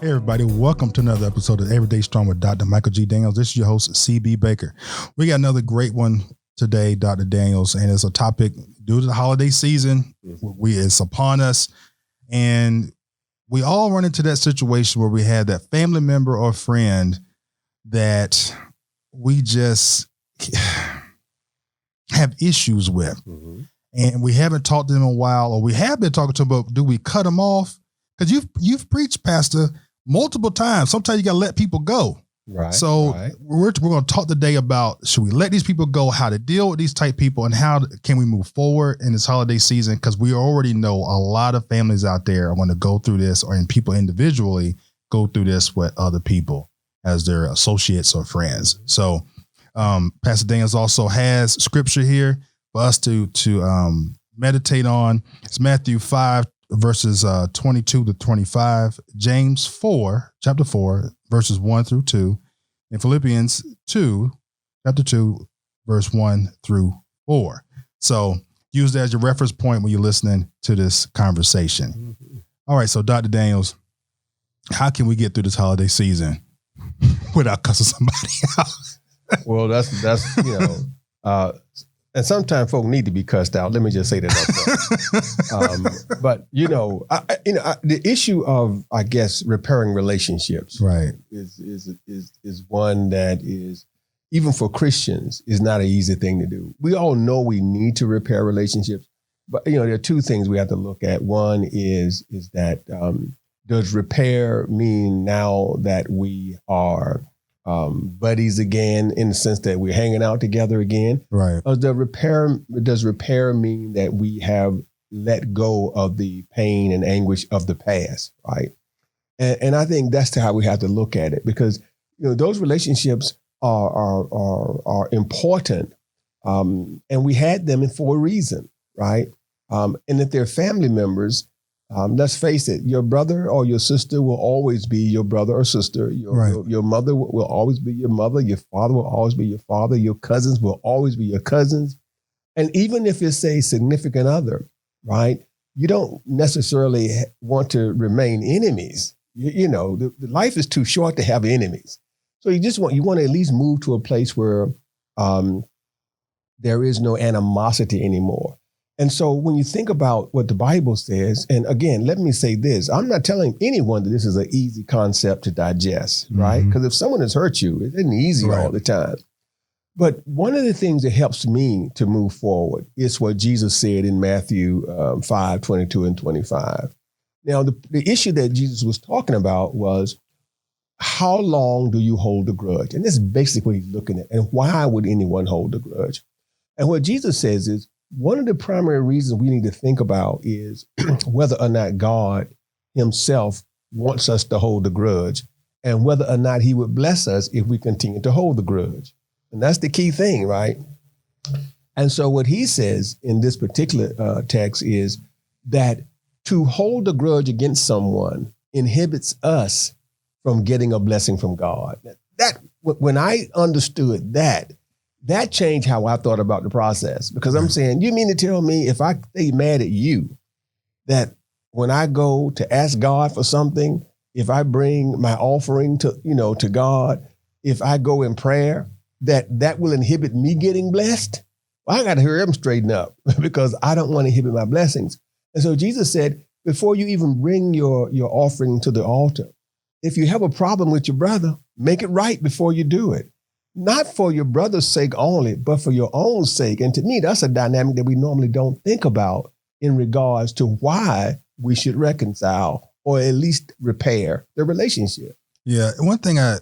Hey everybody, welcome to another episode of Everyday Strong with Dr. Michael G. Daniels. This is your host, CB Baker. We got another great one today, Dr. Daniels, and it's a topic due to the holiday season. It's upon us, and we all run into that situation where we have that family member or friend that we just have issues with, and we haven't talked to them in a while, or we have been talking to them, but do we cut them off? Because you've preached, Pastor, multiple times. Sometimes you got to let people go. Right. So we're going to talk today about, should we let these people go, how to deal with these type people, and how can we move forward in this holiday season? Because we already know a lot of families out there are going to go through this, and people individually go through this with other people as their associates or friends. So Pastor Daniels also has scripture here for us to meditate on. It's Matthew 5, verses 22 to 25, James 4, chapter 4, verses 1 through 2, and Philippians 2, chapter 2, verse 1 through 4. So use that as your reference point when you're listening to this conversation. All right, so Dr. Daniels, how can we get through this holiday season without cussing somebody out? Well, that's and sometimes folk need to be cussed out. Let me just say that up front. But the issue of, I guess, repairing relationships, right, is one that is, even for Christians, is not an easy thing to do. We all know we need to repair relationships, but there are two things we have to look at. One is that does repair mean now that we are buddies again, in the sense that we're hanging out together again? Right. Or does repair mean that we have let go of the pain and anguish of the past, right? And I think that's how we have to look at it, because those relationships are important, and we had them for a reason, right? And if they're family members, let's face it, your brother or your sister will always be your brother or sister. Your mother will always be your mother. Your father will always be your father. Your cousins will always be your cousins. And even if it's a significant other, right, you don't necessarily want to remain enemies. The life is too short to have enemies. So you want to at least move to a place where there is no animosity anymore. And so when you think about what the Bible says, and again, let me say this, I'm not telling anyone that this is an easy concept to digest, right? Because if someone has hurt you, it isn't easy all the time. But one of the things that helps me to move forward is what Jesus said in Matthew 5, 22 and 25. Now, the issue that Jesus was talking about was, how long do you hold a grudge? And this is basically what he's looking at. And why would anyone hold a grudge? And what Jesus says is, one of the primary reasons we need to think about is whether or not God himself wants us to hold a grudge, and whether or not he would bless us if we continue to hold the grudge. And that's the key thing, right? And so what he says in this particular text is that to hold a grudge against someone inhibits us from getting a blessing from God. That when I understood that changed how I thought about the process, because I'm saying, you mean to tell me if I stay mad at you, that when I go to ask God for something, if I bring my offering to God, if I go in prayer, that will inhibit me getting blessed? Well, I got to hear him straighten up, because I don't want to inhibit my blessings. And so Jesus said, before you even bring your offering to the altar, if you have a problem with your brother, make it right before you do it. Not for your brother's sake only, but for your own sake. And to me, that's a dynamic that we normally don't think about in regards to why we should reconcile or at least repair the relationship. Yeah. One thing I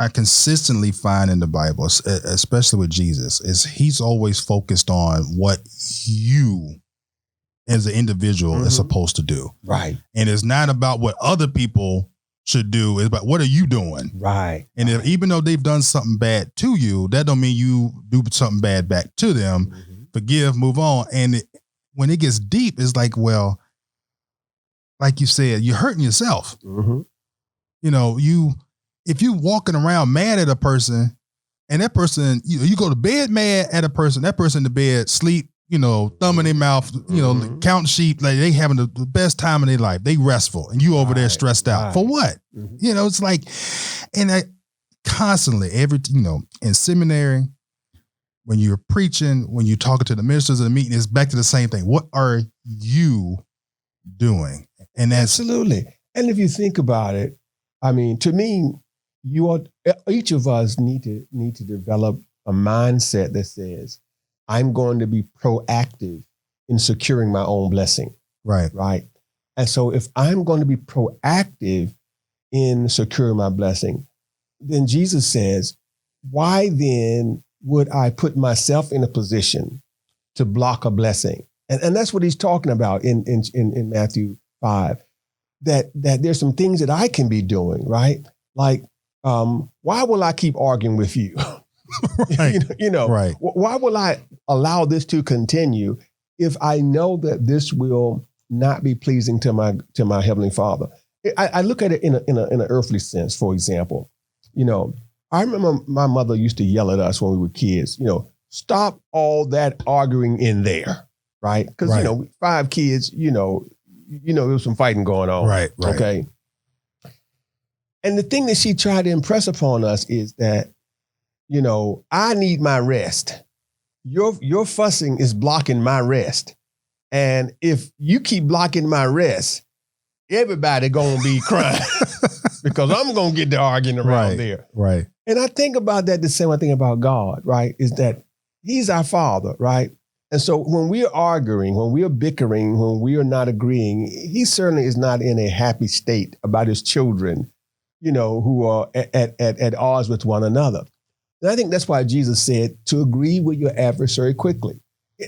consistently find in the Bible, especially with Jesus, is he's always focused on what you as an individual is supposed to do. Right. And it's not about what other people should do, is about what are you doing, right? And if, even though they've done something bad to you, that don't mean you do something bad back to them. Forgive, move on. And when it gets deep, it's like, well, like you said, you're hurting yourself. If you walking around mad at a person, and that person, you go to bed mad at a person, that person in the bed sleep thumb in their mouth, counting sheep. Like they having the best time in their life. They restful, and you over there stressed out for what? It's like, and I constantly in seminary, when you're preaching, when you're talking to the ministers of the meeting, it's back to the same thing. What are you doing? And that's absolutely. And if you think about it, I mean, to me, each of us need to develop a mindset that says, I'm going to be proactive in securing my own blessing. Right. Right. And so if I'm going to be proactive in securing my blessing, then Jesus says, why then would I put myself in a position to block a blessing? And that's what he's talking about in Matthew 5, that there's some things that I can be doing, right? Like, why will I keep arguing with you? Right. Right. Why will I allow this to continue if I know that this will not be pleasing to my Heavenly Father? I look at it in an earthly sense. For example, I remember my mother used to yell at us when we were kids. Stop all that arguing in there, right? Because 5 kids, there was some fighting going on, right? Okay. And the thing that she tried to impress upon us is that, I need my rest. Your fussing is blocking my rest. And if you keep blocking my rest, everybody gonna be crying because I'm gonna get to arguing around there. Right. And I think about that the same way I think about God, right? Is that he's our Father, right? And so when we're arguing, when we're bickering, when we are not agreeing, he certainly is not in a happy state about his children, who are at odds with one another. And I think that's why Jesus said to agree with your adversary quickly.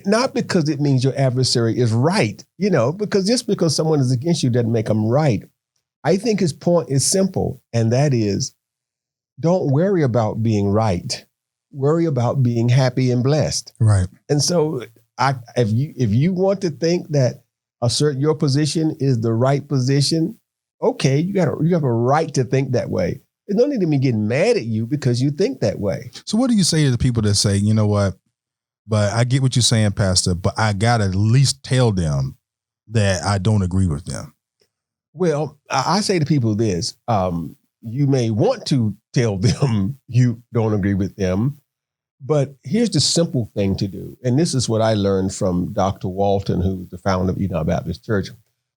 Not because it means your adversary is right, because just because someone is against you doesn't make them right. I think his point is simple, and that is, don't worry about being right. Worry about being happy and blessed. Right. And so if you want to think that assert your position is the right position, okay, you have a right to think that way. There's no need to be getting mad at you because you think that way. So what do you say to the people that say, you know what, but I get what you're saying, Pastor, but I got to at least tell them that I don't agree with them? Well, I say to people this, you may want to tell them you don't agree with them, but here's the simple thing to do. And this is what I learned from Dr. Walton, who's the founder of Enoch Baptist Church.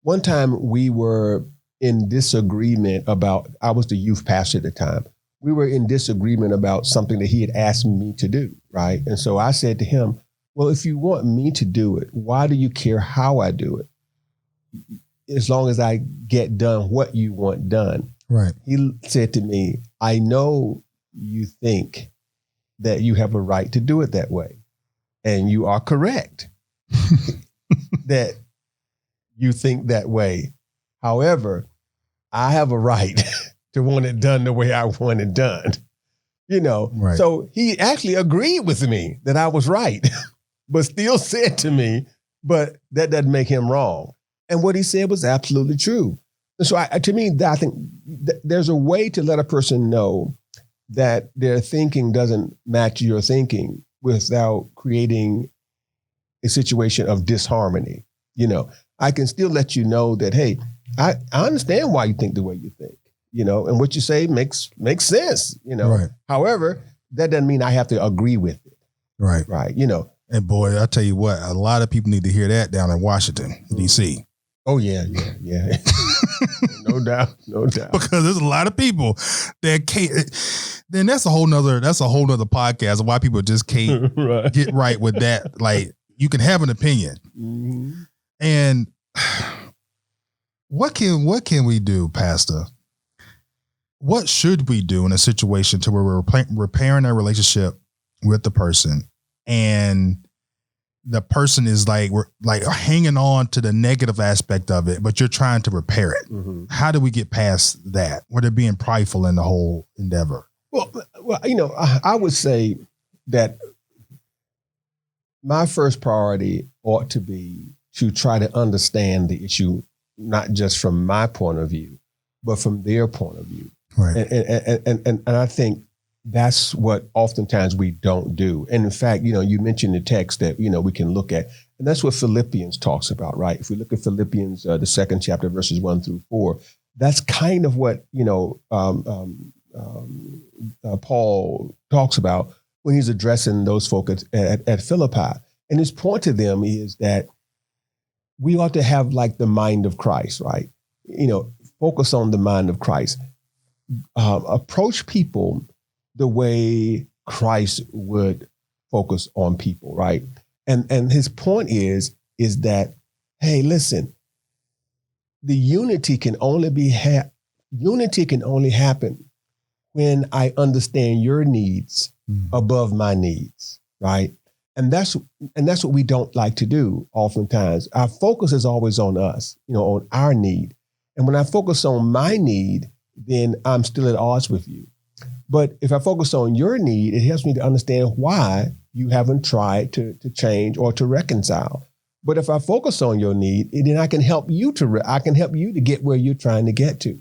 One time we were in disagreement about, I was the youth pastor at the time. We were in disagreement about something that he had asked me to do, right? And so I said to him, well, if you want me to do it, why do you care how I do it? As long as I get done what you want done. Right. He said to me, I know you think that you have a right to do it that way. And you are correct that you think that way. However, I have a right to want it done the way I want it done. Right. So he actually agreed with me that I was right, but still said to me, but that doesn't make him wrong. And what he said was absolutely true. And so to me, I think there's a way to let a person know that their thinking doesn't match your thinking without creating a situation of disharmony. I can still let you know that, hey, I understand why you think the way you think, and what you say makes sense, Right. However, that doesn't mean I have to agree with it. Right. Right. And boy, I tell you what, a lot of people need to hear that down in Washington, D.C. Oh, yeah. No doubt. Because there's a lot of people that can't. Then that's a whole nother podcast of why people just can't get right with that. Like, you can have an opinion. Mm-hmm. And what can we do, Pastor? What should we do in a situation to where we're repairing our relationship with the person and the person is we're hanging on to the negative aspect of it, but you're trying to repair it? Mm-hmm. How do we get past that? Where they're being prideful in the whole endeavor? Well, I would say that my first priority ought to be to try to understand the issue, not just from my point of view, but from their point of view. Right. And I think that's what oftentimes we don't do. And in fact, you mentioned the text that, we can look at, and that's what Philippians talks about, right? If we look at Philippians, the 2nd chapter, verses 1-4, that's kind of what, Paul talks about when he's addressing those folks at Philippi. And his point to them is that we ought to have like the mind of Christ, right? Focus on the mind of Christ. Approach people the way Christ would focus on people, right? And his point is that, hey, listen, the unity can only happen when I understand your needs above my needs, right? And that's what we don't like to do oftentimes. Our focus is always on us, on our need. And when I focus on my need, then I'm still at odds with you. But if I focus on your need, it helps me to understand why you haven't tried to change or to reconcile. But if I focus on your need, then I can help you to get where you're trying to get to.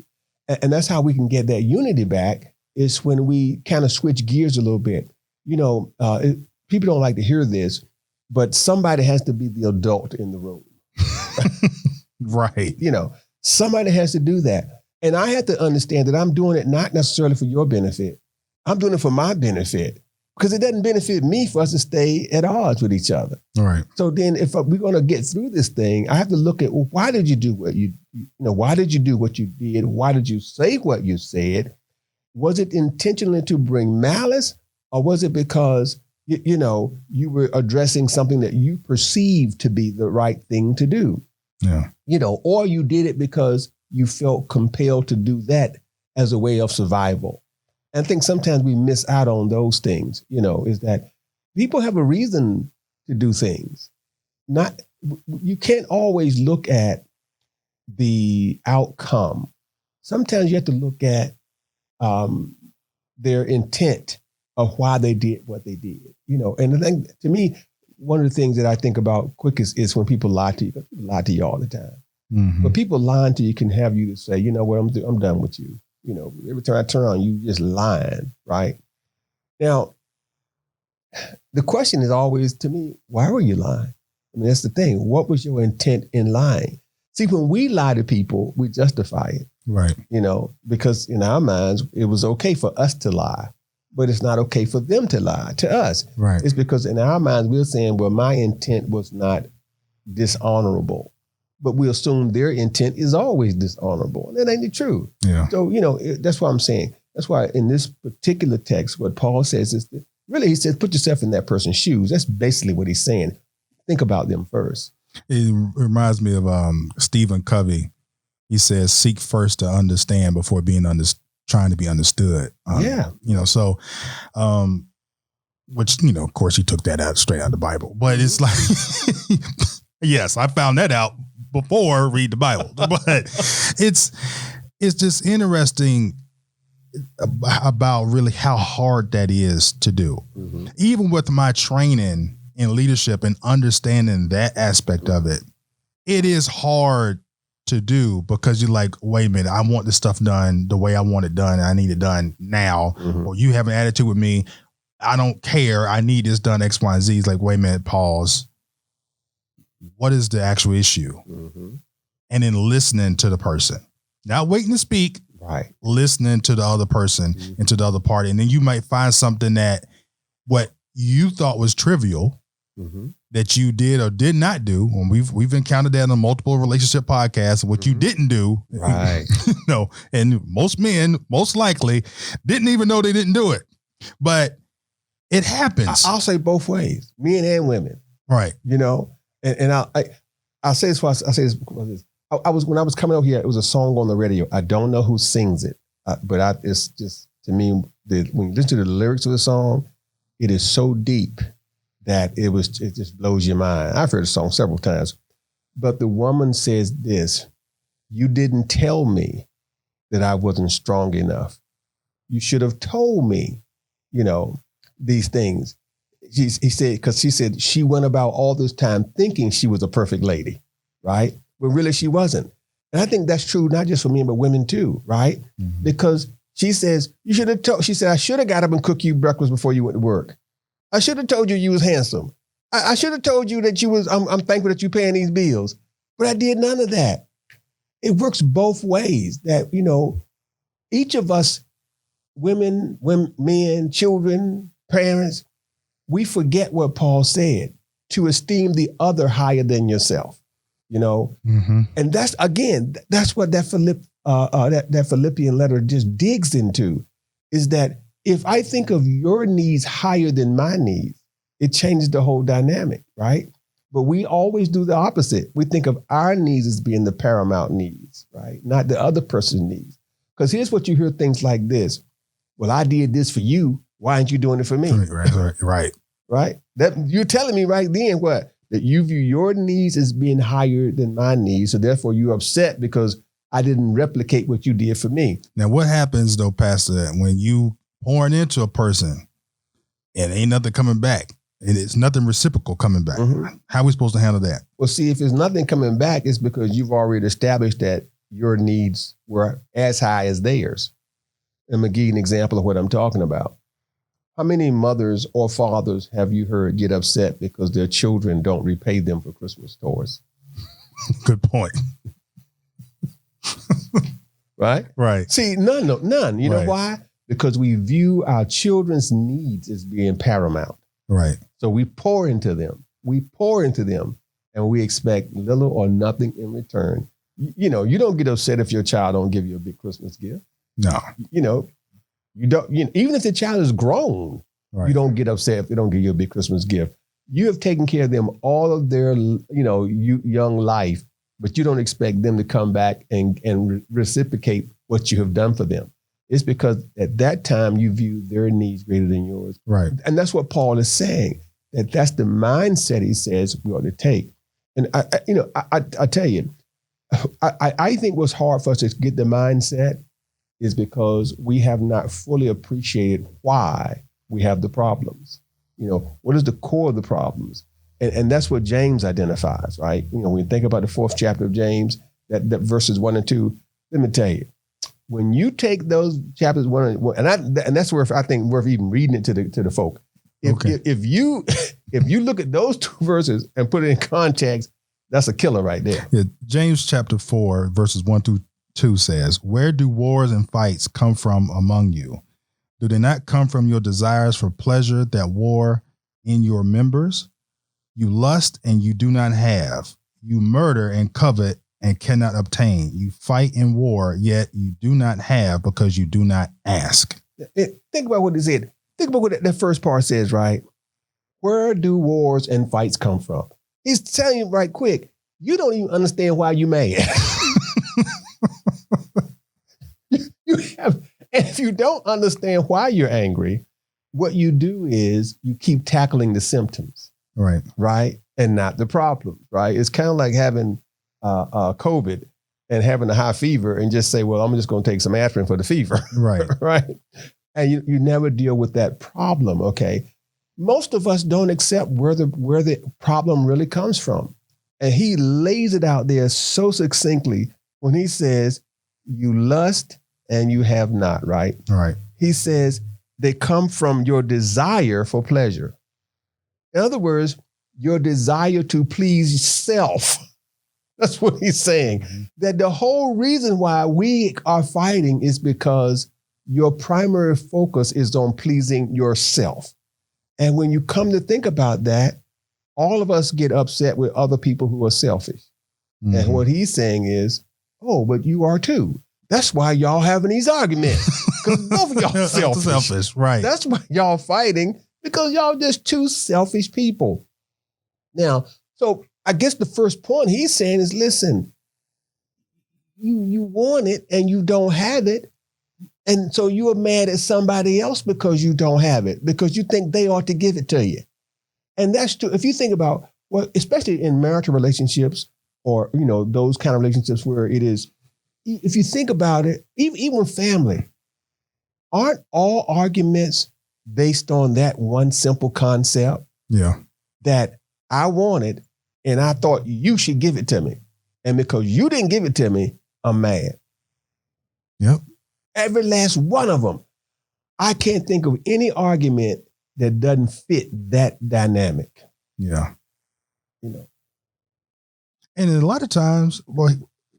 And that's how we can get that unity back, is when we kind of switch gears a little bit. People don't like to hear this, but somebody has to be the adult in the room. Right. Somebody has to do that. And I have to understand that I'm doing it not necessarily for your benefit. I'm doing it for my benefit, because it doesn't benefit me for us to stay at odds with each other. All right. So then if we're going to get through this thing, I have to look at, well, why did you do what why did you do what you did? Why did you say what you said? Was it intentionally to bring malice, or was it because, you were addressing something that you perceived to be the right thing to do? Yeah. Or you did it because you felt compelled to do that as a way of survival. And I think sometimes we miss out on those things, is that people have a reason to do things. You can't always look at the outcome. Sometimes you have to look at their intent of why they did what they did, And I think, to me, one of the things that I think about quickest is when people lie to you. People lie to you all the time. Mm-hmm. But people lying to you can have you to say, I'm done with you. Every time I turn on you, just lying, right? Now, the question is always, to me, why were you lying? I mean, that's the thing. What was your intent in lying? See, when we lie to people, we justify it. Right. Because in our minds, it was okay for us to lie, but it's not okay for them to lie to us. Right. It's because in our minds, we're saying, well, my intent was not dishonorable. But we assume their intent is always dishonorable. And that ain't true. Yeah. So, that's what I'm saying. That's why in this particular text, what Paul says is that really, he says, put yourself in that person's shoes. That's basically what he's saying. Think about them first. It reminds me of Stephen Covey. He says, seek first to understand before trying to be understood. So, which, of course, he took that out straight out of the Bible. But it's like, yes, I found that out before read the Bible, but it's just interesting about really how hard that is to do. Mm-hmm. Even with my training in leadership and understanding that aspect of it, it is hard to do, because you're like, wait a minute, I want this stuff done the way I want it done, and I need it done now. Mm-hmm. Or you have an attitude with me, I don't care, I need this done X, Y, and Z. It's like, wait a minute, pause. What is the actual issue? Mm-hmm. And then listening to the person, not waiting to speak, right? Listening to the other person and to the other party. And then you might find something that what you thought was trivial that you did or did not do. And we've encountered that on multiple relationship podcasts, what you didn't do. Right. And most men, most likely, didn't even know they didn't do it. But it happens. I'll say both ways, men and women. Right. And I'll say this. When I was coming over here, it was a song on the radio. I don't know who sings it, but it's just, to me, when you listen to the lyrics of the song, it is so deep that it just blows your mind. I've heard the song several times, but the woman says this: "You didn't tell me that I wasn't strong enough. You should have told me, these things." He said, because she said she went about all this time thinking she was a perfect lady, right? But really she wasn't. And I think that's true, not just for men, but women too, right? Mm-hmm. Because She says, you should have told, she said, I should have got up and cooked you breakfast before you went to work. I should have told you was handsome. I should have told you that I'm thankful that you're paying these bills. But I did none of that. It works both ways that, each of us, women, men, children, parents, we forget what Paul said, to esteem the other higher than yourself, And that's what that Philippian letter just digs into, is that if I think of your needs higher than my needs, it changes the whole dynamic, right? But we always do the opposite. We think of our needs as being the paramount needs, right? Not the other person's needs. Because here's what you hear, things like this. Well, I did this for you. Why aren't you doing it for me? Right. Right? That you're telling me right then what? That you view your needs as being higher than my needs. So therefore you're upset because I didn't replicate what you did for me. Now, what happens though, Pastor, when you pouring into a person and ain't nothing coming back? And it's nothing reciprocal coming back. Mm-hmm. How are we supposed to handle that? Well, see, if there's nothing coming back, it's because you've already established that your needs were as high as theirs. And I'm going to give you an example of what I'm talking about. How many mothers or fathers have you heard get upset because their children don't repay them for Christmas toys? Good point. Right? Right. See, none. You know why? Because we view our children's needs as being paramount. Right. So we pour into them. And we expect little or nothing in return. You don't get upset if your child don't give you a big Christmas gift. No. You don't. Even if the child is grown, you don't get upset if they don't give you a big Christmas gift. You have taken care of them all of their, young life, but you don't expect them to come back and reciprocate what you have done for them. It's because at that time you view their needs greater than yours. Right. And that's what Paul is saying, that's the mindset he says we ought to take. And I tell you, I think what's hard for us to get the mindset is because we have not fully appreciated why we have the problems. What is the core of the problems? And that's what James identifies, right? When you think about the 4th chapter of James, that verses 1 and 2, let me tell you, when you take those chapters 1 and that's where I think worth even reading it to the folk. If you look at those 2 verses and put it in context, that's a killer right there. Yeah, James chapter 4, verses 1 through 2 says, "Where do wars and fights come from among you? Do they not come from your desires for pleasure that war in your members? You lust and you do not have. You murder and covet and cannot obtain. You fight in war, yet you do not have because you do not ask." Think about what it said. Think about what that first part says, right? Where do wars and fights come from? He's telling you right quick, you don't even understand why you're mad. And if you don't understand why you're angry, what you do is you keep tackling the symptoms. Right. Right. And not the problem. Right. It's kind of like having COVID and having a high fever and just say, well, I'm just going to take some aspirin for the fever. Right. Right. And you never deal with that problem. Okay. Most of us don't accept where the problem really comes from. And he lays it out there so succinctly when he says, you lust and you have not, right? Right. He says they come from your desire for pleasure. In other words, your desire to please self. That's what he's saying. Mm-hmm. That the whole reason why we are fighting is because your primary focus is on pleasing yourself. And when you come to think about that, all of us get upset with other people who are selfish. Mm-hmm. And what he's saying is, oh, but you are too. That's why y'all having these arguments. Because both of y'all selfish. Right. That's why y'all fighting, because y'all just two selfish people. Now, so I guess the first point he's saying is, listen, you want it and you don't have it. And so you are mad at somebody else because you don't have it, because you think they ought to give it to you. And that's true. If you think about, well, especially in marital relationships or, those kind of relationships where it is, if you think about it, even family, aren't all arguments based on that one simple concept? Yeah. That I want it and I thought you should give it to me. And because you didn't give it to me, I'm mad. Yep. Every last one of them. I can't think of any argument that doesn't fit that dynamic. Yeah. You know. And a lot of times, well,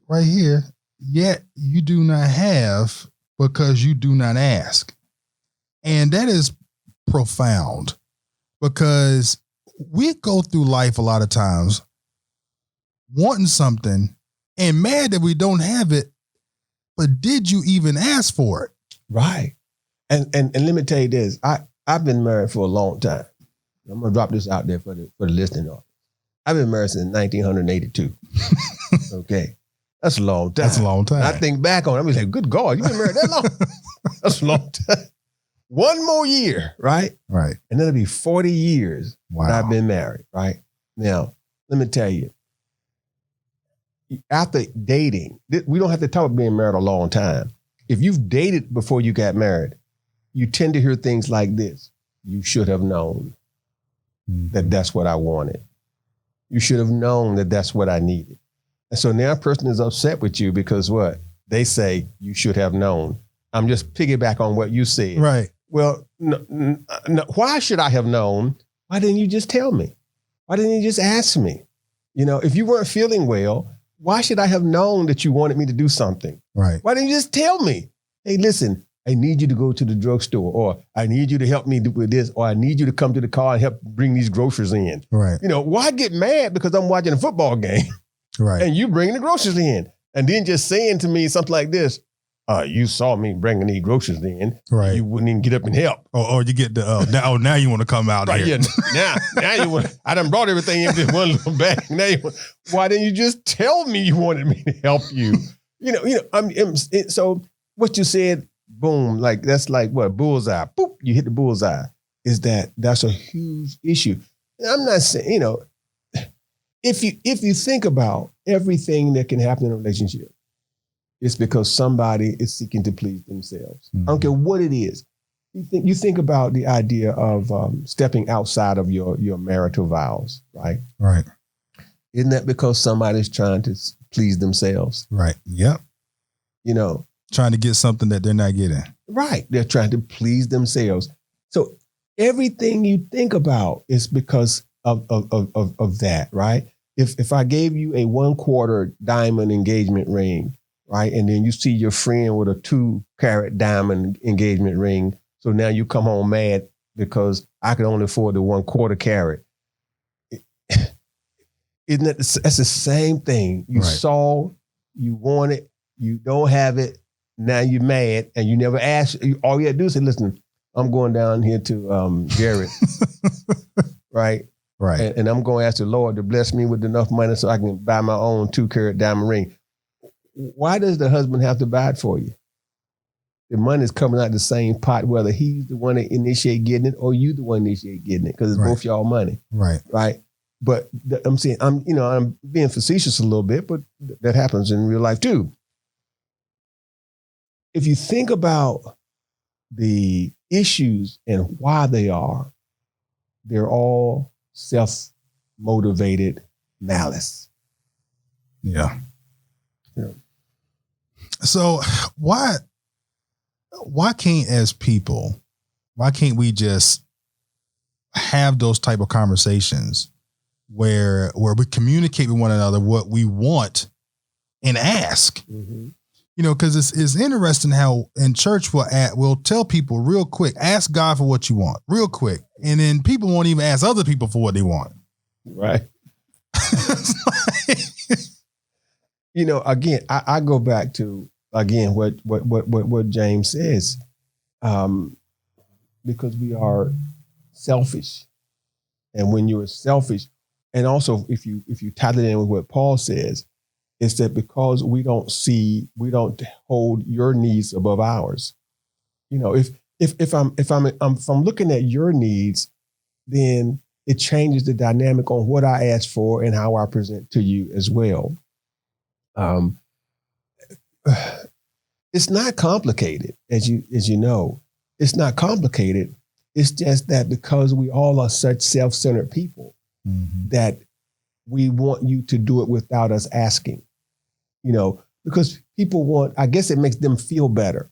right here, yet you do not have because you do not ask. And that is profound because we go through life a lot of times wanting something and mad that we don't have it, but did you even ask for it? Right. And let me tell you this. I've been married for a long time. I'm gonna drop this out there for the listening audience. I've been married since 1982. Okay. That's a long time. That's a long time. I think back on it, I'm like, good God, you've been married that long? That's a long time. One more year, right? Right. And then it'll be 40 years that I've been married, right? Now, let me tell you, after dating, we don't have to talk about being married a long time. If you've dated before you got married, you tend to hear things like this. You should have known that that's what I wanted. You should have known that that's what I needed. And so now a person is upset with you because what? They say you should have known. I'm just piggyback on what you said. Right. Well, no, why should I have known? Why didn't you just tell me? Why didn't you just ask me? You know, if you weren't feeling well, why should I have known that you wanted me to do something? Right. Why didn't you just tell me? Hey, listen, I need you to go to the drugstore, or I need you to help me with this, or I need you to come to the car and help bring these groceries in. Right. You know, why get mad because I'm watching a football game Right. and you bringing the groceries in? And then just saying to me something like this, you saw me bringing these groceries in. Right. You wouldn't even get up and help. Or you get the, now you want to come out Right, here. yeah. Now you want, I done brought everything in this one little bag. Now why didn't you just tell me you wanted me to help you? So what you said, boom, like that's like what, bullseye. Boop, you hit the bullseye. That's a huge issue. And I'm not saying, if you think about everything that can happen in a relationship, it's because somebody is seeking to please themselves. I don't care what it is. You think about the idea of stepping outside of your marital vows, right? Right. Isn't that because somebody's trying to please themselves? Right. Yep. Trying to get something that they're not getting. Right. They're trying to please themselves. So everything you think about is because of that, right? If I gave you a 1/4 diamond engagement ring, right, and then you see your friend with a 2-carat diamond engagement ring, so now you come home mad because I can only afford the 1/4 carat. Isn't that that's the same thing? You saw, you want it, you don't have it. Now you're mad, and you never asked. All you had to do is say, "Listen, I'm going down here to Jared, right? Right. And I'm going to ask the Lord to bless me with enough money so I can buy my own 2-carat diamond ring." Why does the husband have to buy it for you? The money is coming out of the same pot, whether he's the one that initiate getting it or you the one initiate getting it, because it's both y'all money. Right. Right. But I'm saying, I'm being facetious a little bit, but that happens in real life too. If you think about the issues and why they're all self-motivated malice. Yeah. So why can't we just have those type of conversations where we communicate with one another what we want and ask? Mm-hmm. Because it's interesting how in church we'll tell people real quick, ask God for what you want real quick. And then people won't even ask other people for what they want. Right. Again, I go back to, again, what James says, because we are selfish. And when you're selfish, and also if you tie that in with what Paul says, it's that because we don't hold your needs above ours. If I'm looking at your needs, then it changes the dynamic on what I ask for and how I present to you as well. It's not complicated, as you know. It's not complicated. It's just that because we all are such self-centered people, that we want you to do it without us asking. Because people want, I guess it makes them feel better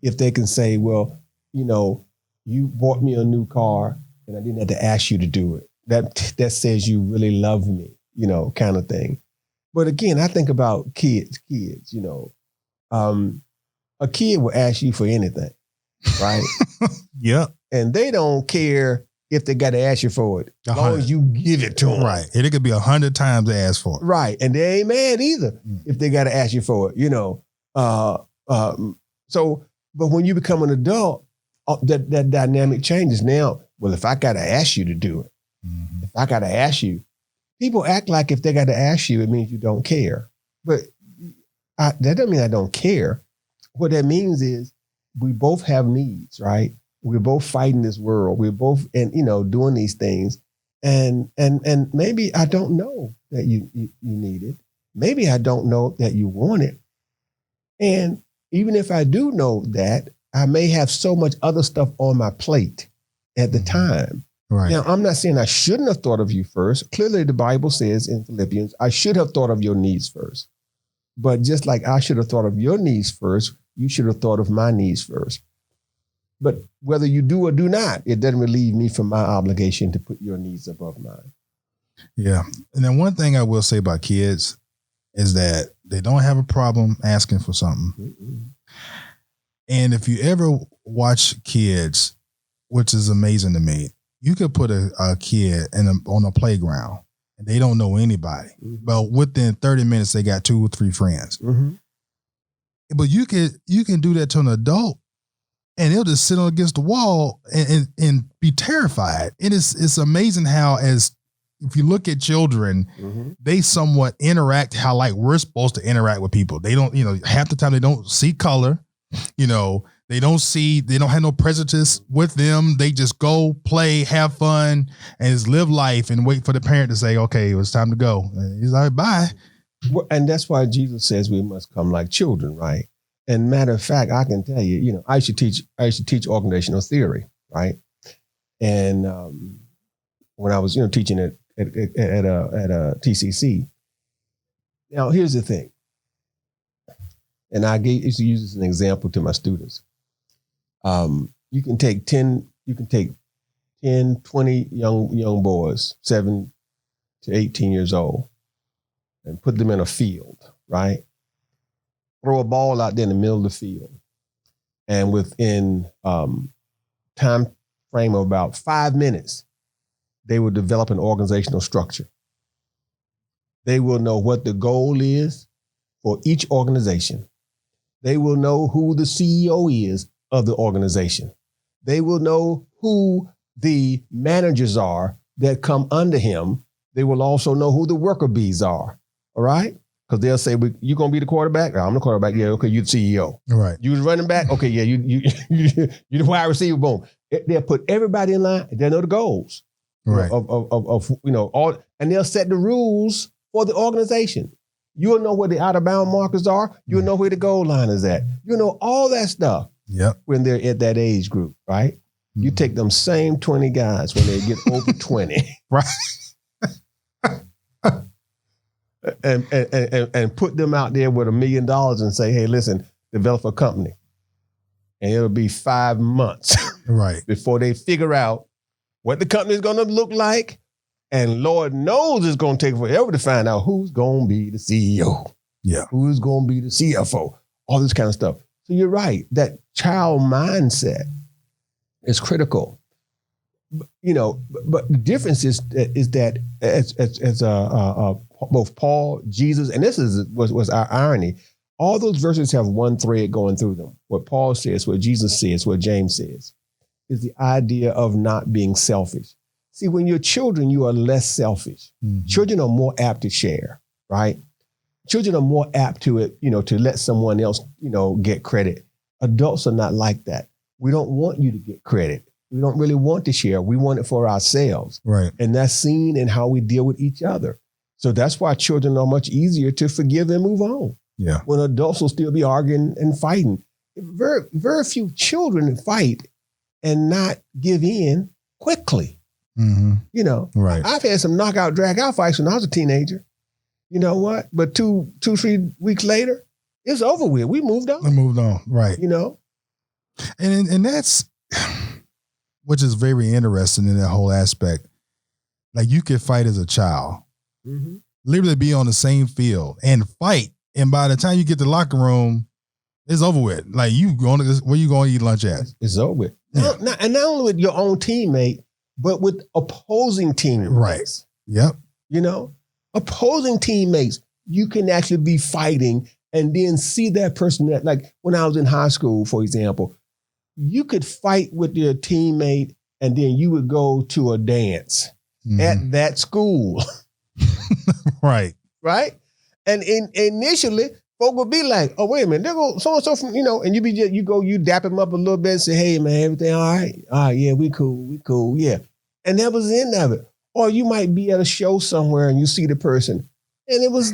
if they can say, well, you bought me a new car and I didn't have to ask you to do it. That says you really love me, kind of thing. But again, I think about kids, a kid will ask you for anything, right? Yep. And they don't care if they got to ask you for it, as long as you give it to them. Right. And it could be 100 times they ask for it. Right. And they ain't mad either if they got to ask you for it, but when you become an adult, that dynamic changes. Now, well, if I got to ask you to do it, if I got to ask you, people act like if they got to ask you, it means you don't care. But that doesn't mean I don't care. What that means is we both have needs, right? We're both fighting this world. We're both, doing these things. And maybe I don't know that you need it. Maybe I don't know that you want it. And even if I do know that, I may have so much other stuff on my plate at the time. Right. Now, I'm not saying I shouldn't have thought of you first. Clearly, the Bible says in Philippians, I should have thought of your needs first. But just like I should have thought of your needs first, you should have thought of my needs first. But whether you do or do not, it doesn't relieve me from my obligation to put your needs above mine. Yeah. And then one thing I will say about kids is that they don't have a problem asking for something. Mm-mm. And if you ever watch kids, which is amazing to me, you could put a kid on a playground and they don't know anybody. Mm-hmm. But within 30 minutes, they got 2 or 3 friends. Mm-hmm. But you can do that to an adult and they'll just sit on against the wall and be terrified. And it's amazing how if you look at children, they somewhat interact how like we're supposed to interact with people. They don't, half the time they don't see color. They don't have no prejudice with them. They just go play, have fun, and just live life and wait for the parent to say, okay, it's time to go. And he's like, bye. Well, and that's why Jesus says we must come like children, right? And matter of fact, I can tell you, I used to teach organizational theory, right? And when I was, teaching it at a TCC. Now, here's the thing. And I used to use this as an example to my students. You can take 10, 20 young boys, 7 to 18 years old, and put them in a field, right? Throw a ball out there in the middle of the field. And within time frame of about 5 minutes, they will develop an organizational structure. They will know what the goal is for each organization. They will know who the CEO is of the organization. They will know who the managers are that come under him. They will also know who the worker bees are. All right? Because they'll say, you going to be the quarterback? I'm the quarterback. Yeah, okay, you're the CEO. All right. You was running back? Okay, yeah, you the wide receiver, boom. They'll put everybody in line. They know the goals. Right. Of all, and they'll set the rules for the organization. You'll know where the out of bound markers are. You'll know where the goal line is at. You'll know all that stuff. Yep. When they're at that age group, right? Mm-hmm. You take them same 20 guys when they get over 20. Right. and put them out there with $1 million and say, hey, listen, develop a company. And it'll be 5 months right before they figure out what the company is going to look like. And Lord knows it's going to take forever to find out who's going to be the CEO. Yeah. Who's going to be the CFO. All this kind of stuff. So you're right. That child mindset is critical. But the difference is that as both Paul, Jesus, and this was our irony. All those verses have one thread going through them. What Paul says, what Jesus says, what James says, is the idea of not being selfish. See, when you're children, you are less selfish. Mm-hmm. Children are more apt to share, right? Children are more apt to to let someone else, get credit. Adults are not like that. We don't want you to get credit. We don't really want to share. We want it for ourselves. Right. And that's seen in how we deal with each other. So that's why children are much easier to forgive and move on. Yeah. When adults will still be arguing and fighting. Very, very few children fight and not give in quickly. Mm-hmm. Right. I've had some knockout, drag out fights when I was a teenager. You know what? But 2, 3 weeks later, it's over with. We moved on. Right. And that's, which is very interesting in that whole aspect. Like you could fight as a child, literally be on the same field and fight. And by the time you get to the locker room, it's over with. Like you going to, where you going to eat lunch at? It's over with. Yeah. And not only with your own teammate, but with opposing teammates. Right. Yep. You know, opposing teammates, you can actually be fighting and then see that person that, like when I was in high school, for example, you could fight with your teammate and then you would go to a dance at that school. Right. Right. And initially, folk would be like, oh, wait a minute, there go so-and-so from, you know, and you dap him up a little bit and say, hey, man, everything all right? All right, yeah, we cool, yeah. And that was the end of it. Or you might be at a show somewhere and you see the person and it was,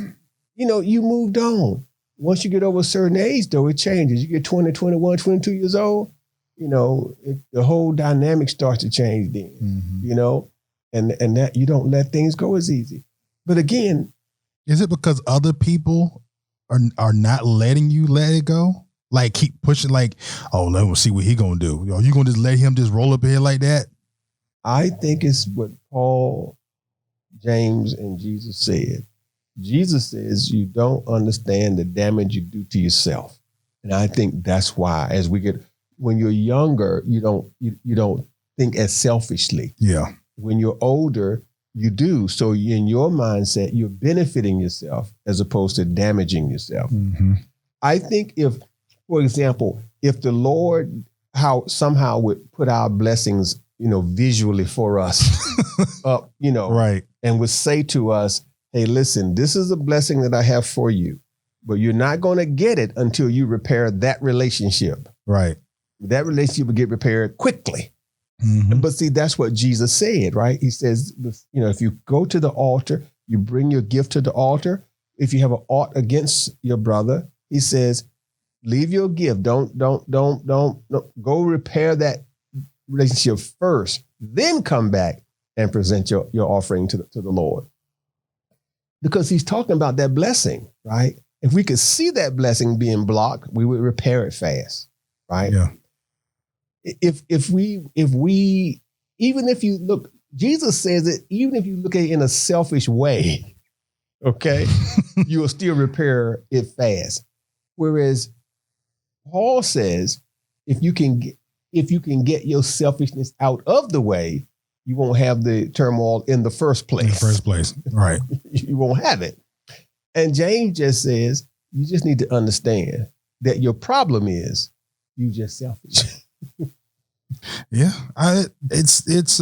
you know, you moved on. Once you get over a certain age, though, it changes. You get 20, 21, 22 years old, you know, the whole dynamic starts to change then, you know, and that you don't let things go as easy. But again, is it because other people are not letting you let it go? Like keep pushing, like, oh, let me see what he gonna do. Are you gonna just let him just roll up here like that? I think it's what Paul, James, and Jesus said. Jesus says you don't understand the damage you do to yourself. And I think that's why when you're younger, you don't think as selfishly. Yeah. When you're older, you do. So in your mindset, you're benefiting yourself as opposed to damaging yourself. I think if, for example, if the Lord somehow would put our blessings, you know, visually for us up, you know, right, and would say to us, hey, listen, this is a blessing that I have for you, but you're not going to get it until you repair that relationship. Right. That relationship will get repaired quickly. But see, that's what Jesus said, right? He says, you know, if you go to the altar, you bring your gift to the altar. If you have an ought against your brother, he says, leave your gift. Don't go repair that relationship first, then come back and present your offering to the Lord. Because he's talking about that blessing, right? If we could see that blessing being blocked, we would repair it fast, right? Yeah. If we, even if you look, Jesus says that even if you look at it in a selfish way, okay, you will still repair it fast. Whereas Paul says, if you can get your selfishness out of the way, you won't have the turmoil in the first place. Right. You won't have it. And James just says, you just need to understand that your problem is you just selfish. Yeah. It's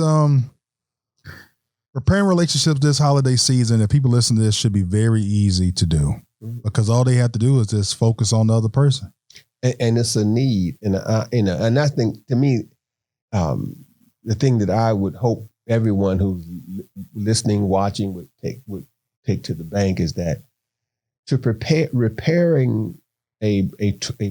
repairing relationships this holiday season, if people listen to this, should be very easy to do because all they have to do is just focus on the other person. And it's a need. And I think, to me, the thing that I would hope everyone who's listening, watching would take to the bank is that repairing a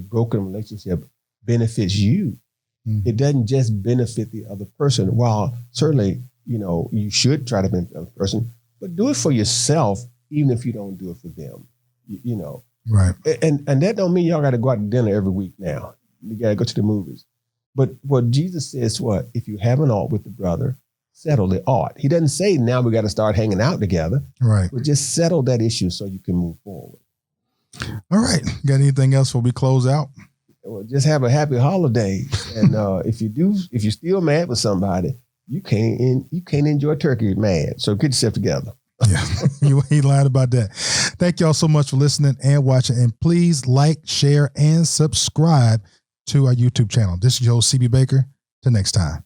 broken relationship benefits you. It doesn't just benefit the other person. While certainly, you know, you should try to benefit the other person, but do it for yourself, even if you don't do it for them. You know, right? And that don't mean y'all got to go out to dinner every week. Now you got to go to the movies. But what Jesus says, what if you have an ought with the brother, settle the ought. He doesn't say now we got to start hanging out together. Right. But just settle that issue so you can move forward. All right. Got anything else before we close out? Well, just have a happy holiday. And if you're still mad with somebody, you can't enjoy turkey mad. So get yourself together. Yeah, you ain't lying about that. Thank y'all so much for listening and watching. And please like, share, and subscribe to our YouTube channel. This is your host, CB Baker. Till next time.